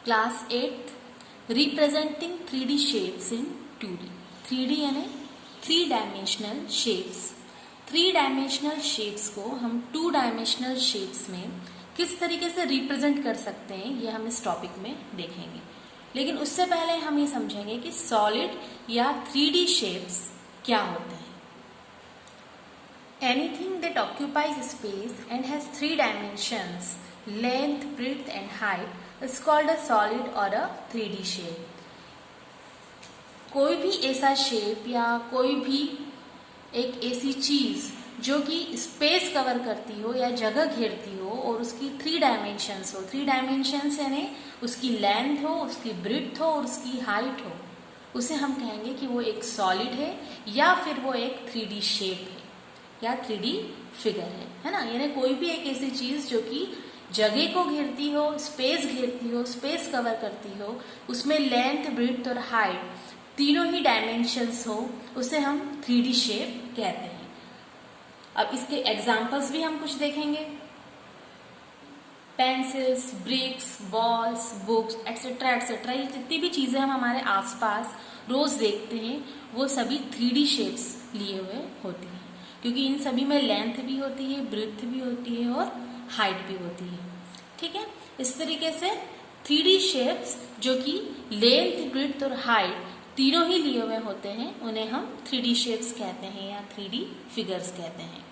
Class 8 representing 3D shapes इन 2D। 3D यानी 3 dimensional shapes. 3 dimensional shapes को हम 2 dimensional shapes में किस तरीके से रिप्रेजेंट कर सकते हैं ये हम इस टॉपिक में देखेंगे। लेकिन उससे पहले हम ये समझेंगे कि सॉलिड या 3D शेप्स क्या होते हैं। Anything that occupies space and has 3 dimensions, length, breadth and height, is called a solid or a 3D shape। कोई भी ऐसा शेप या कोई भी एक ऐसी चीज जो कि स्पेस कवर करती हो या जगह घेरती हो और उसकी 3 डायमेंशंस हो। 3 डायमेंशंस यानी उसकी लेंथ हो, उसकी ब्रेड्थ हो और उसकी हाइट हो, उसे हम कहेंगे कि वो एक सॉलिड है या फिर वो एक 3D शेप है या 3D फिगर है ना। यानी कोई भी एक ऐसी चीज जो कि जगह को घेरती हो, स्पेस घेरती हो, स्पेस कवर करती हो, उसमें लेंथ, ब्रेड्थ और हाइट तीनों ही डायमेंशंस हो, उसे हम 3D शेप कहते हैं। अब इसके एग्जांपल्स भी हम कुछ देखेंगे। Pencils, bricks, balls, books etcetera etcetera, ये जितनी भी चीजें हम हमारे आसपास रोज देखते हैं वो सभी 3D शेप्स लिए हुए होती हैं, क्योंकि इन सभी में लेंथ भी होती है, ब्रेड्थ भी होती है और हाइट भी होती है। ठीक है, इस तरीके से 3D शेप्स जो कि लेंथ, ब्रेड्थ और हाइट तीनों ही लिए हुए होते हैं उन्हें हम 3D शेप्स कहते हैं या 3D फिगर्स कहते हैं।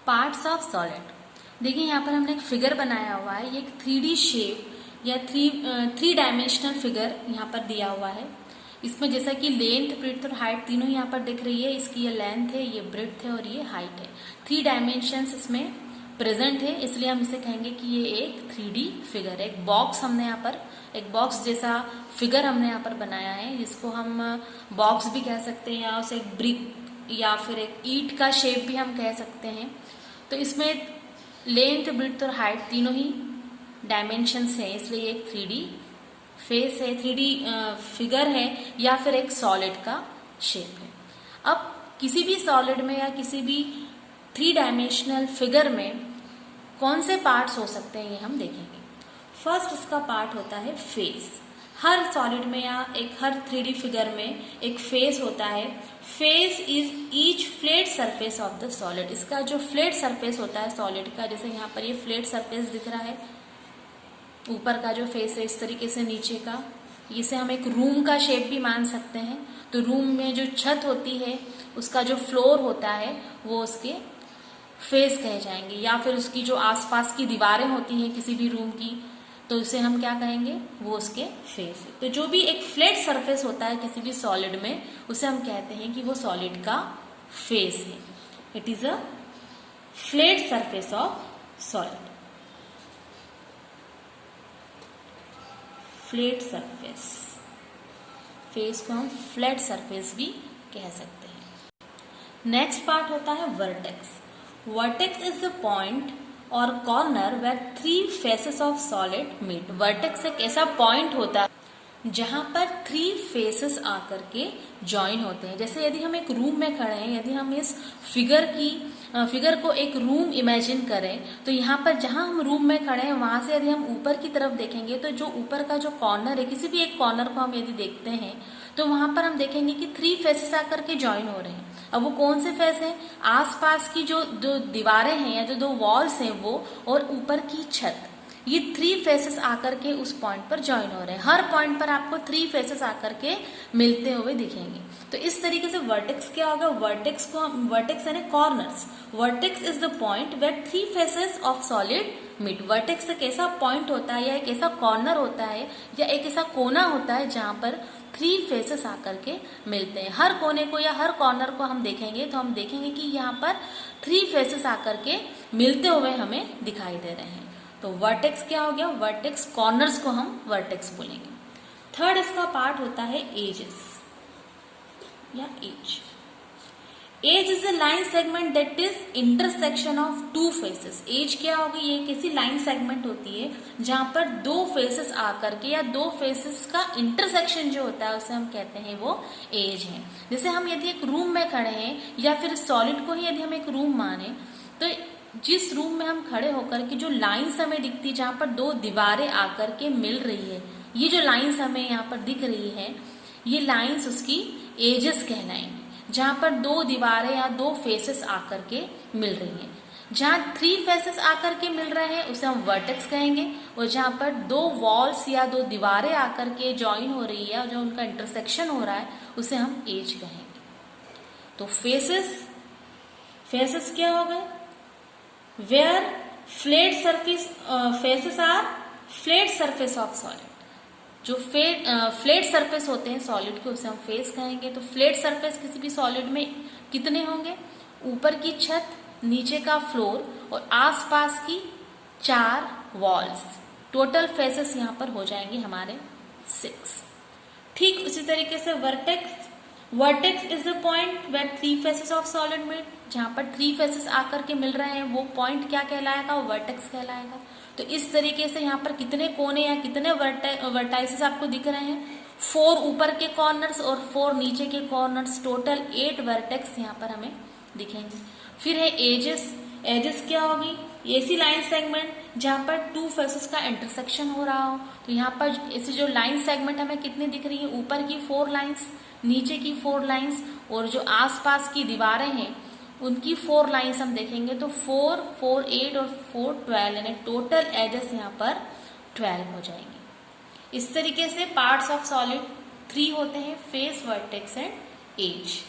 Parts of solid. देखिए यहाँ पर हमने एक फिगर बनाया हुआ है, ये एक 3D शेप या 3 डायमेंशनल फिगर यहाँ पर दिया हुआ है। इसमें जैसा कि लेंथ, ब्रेड्थ और हाइट तीनों यहाँ पर दिख रही है। इसकी ये लेंथ है, ये ब्रेड्थ है और ये हाइट है। 3 डायमेंशंस इसमें प्रेजेंट है, इसलिए हम इसे कहेंगे कि ये एक 3D फिगर है। एक बॉक्स हमने यहाँ पर, एक बॉक्स जैसा फिगर हमने यहाँ पर बनाया है, जिसको हम बॉक्स भी कह सकते हैं या उसे एक ब्रिक या फिर एक ईंट का शेप भी हम कह सकते हैं। तो इसमें लेंथ, ब्रेड्थ और हाइट तीनों ही डायमेंशंस है, इसलिए एक 3D फेस है, 3D फिगर है या फिर एक सॉलिड का शेप है। अब किसी भी सॉलिड में या किसी भी 3 डायमेंशनल फिगर में कौन से पार्ट्स हो सकते हैं ये हम देखेंगे। फर्स्ट इसका पार्ट होता है फेस। हर सॉलिड में या हर 3D फिगर में एक फेस होता है। Face is each flat surface of the solid. इसका जो फ्लैट सरफेस होता है सॉलिड का, जैसे यहाँ पर ये फ्लैट सरफेस दिख रहा है, ऊपर का जो फेस है इस तरीके से, नीचे का, इसे हम एक रूम का शेप भी मान सकते हैं। तो रूम में जो छत होती है उसका जो फ्लोर होता है वो उसके फेस कहे जाएंगे, या फिर उसकी जो आसपास की दीवारें होती हैं किसी भी रूम की, तो उसे हम क्या कहेंगे, वो उसके फेस है। तो जो भी एक फ्लैट सरफेस होता है किसी भी सॉलिड में, उसे हम कहते हैं कि वो सॉलिड का फेस है। It is a flat surface of solid. Flat surface, face को हम फ्लैट सरफेस भी कह सकते हैं। नेक्स्ट पार्ट होता है vertex. Vertex is the point और corner where 3 faces of solid meet. Vertex एक ऐसा पॉइंट होता है जहां पर 3 फेसेस आकर के ज्वाइन होते हैं। जैसे यदि हम एक रूम में खड़े हैं, यदि हम इस फिगर को एक रूम इमेजिन करें, तो यहाँ पर जहां हम रूम में खड़े हैं वहां से यदि हम ऊपर की तरफ देखेंगे तो जो ऊपर का जो कॉर्नर है, किसी भी एक कॉर्नर को हम यदि देखते हैं तो वहां पर हम देखेंगे कि 3 फेसेस आकर के ज्वाइन हो रहे हैं। अब वो कौन से फेस हैं? आसपास की जो दीवारें हैं या जो 2 वॉल्स हैं वो, और ऊपर की छत, ये 3 फेसेस आकर के उस पॉइंट पर ज्वाइन हो रहे हैं। हर पॉइंट पर आपको 3 फेसेस आकर के मिलते हुए दिखेंगे। तो इस तरीके से वर्टेक्स क्या होगा? वर्टेक्स यानी corners. Vertex is the point where 3 faces of solid meet. Vertex एक ऐसा पॉइंट होता है या एक ऐसा कॉर्नर होता है या एक ऐसा कोना होता है जहां पर 3 फेसेस आकर के मिलते हैं। हर कोने को या हर कॉर्नर को हम देखेंगे तो हम देखेंगे कि यहाँ पर 3 फेसेस आकर के मिलते हुए हमें दिखाई दे रहे हैं। तो वर्टेक्स क्या हो गया? वर्टेक्स, कॉर्नर्स को हम वर्टेक्स बोलेंगे। थर्ड इसका पार्ट होता है एजेस या edge. Edge is a line segment that is intersection of 2 faces. Edge क्या होगी? ये किसी लाइन सेगमेंट होती है जहां पर 2 फेसेस आकर के या 2 फेसेस का इंटरसेक्शन जो होता है उसे हम कहते हैं वो एज है। जैसे हम यदि एक रूम में खड़े हैं या फिर सॉलिड को ही यदि हम एक रूम माने, तो जिस रूम में हम खड़े होकर के जो लाइन्स हमें दिखती है, जहाँ पर दो दीवारें आकर के मिल रही है, ये जो लाइन्स हमें यहाँ पर दिख रही है, ये लाइन्स उसकी एजेस कहलाएंगी। जहाँ पर दो दीवारें या दो फेसेस आकर के मिल रही हैं, जहाँ 3 फेसेस आकर के मिल रहे हैं उसे हम वर्टेक्स कहेंगे, और जहाँ पर 2 वॉल्स या 2 दीवारें आकर के ज्वाइन हो रही है और जो उनका इंटरसेक्शन हो रहा है उसे हम एज कहेंगे। तो फेसेस क्या हो गए? Where flat surface, faces are flat surface of solid. जो फ्लैट सरफेस होते हैं सॉलिड के उसे हम फेस कहेंगे। तो फ्लैट सरफेस किसी भी सॉलिड में कितने होंगे? ऊपर की छत, नीचे का फ्लोर और आसपास की 4 वॉल्स। टोटल फेसेस यहाँ पर हो जाएंगे हमारे 6। ठीक उसी तरीके से vertex is the point where 3 faces of solid meet. जहाँ पर 3 फेसेस आकर के मिल रहे हैं वो पॉइंट क्या कहलाएगा? वर्टेक्स कहलाएगा। तो इस तरीके से यहाँ पर कितने कोने या कितने वर्टाइसेस आपको दिख रहे हैं? 4 ऊपर के कॉर्नर्स और 4 नीचे के कॉर्नर्स, टोटल 8 वर्टेक्स यहाँ पर हमें दिखेंगे। फिर है एजेस क्या होगी? ऐसी लाइन सेगमेंट जहाँ पर 2 फेसेस का इंटरसेक्शन हो रहा हो। तो यहाँ पर ऐसी जो लाइन सेगमेंट हमें कितनी दिख रही है? ऊपर की 4 लाइन्स, नीचे की 4 लाइन्स और जो आसपास की दीवारें हैं उनकी 4 लाइन्स हम देखेंगे। तो 4, 4, 8 और 4, 12 यानी टोटल एजेस यहाँ पर 12 हो जाएंगे। इस तरीके से पार्ट्स ऑफ सॉलिड 3 होते हैं: फेस, वर्टेक्स एंड एज।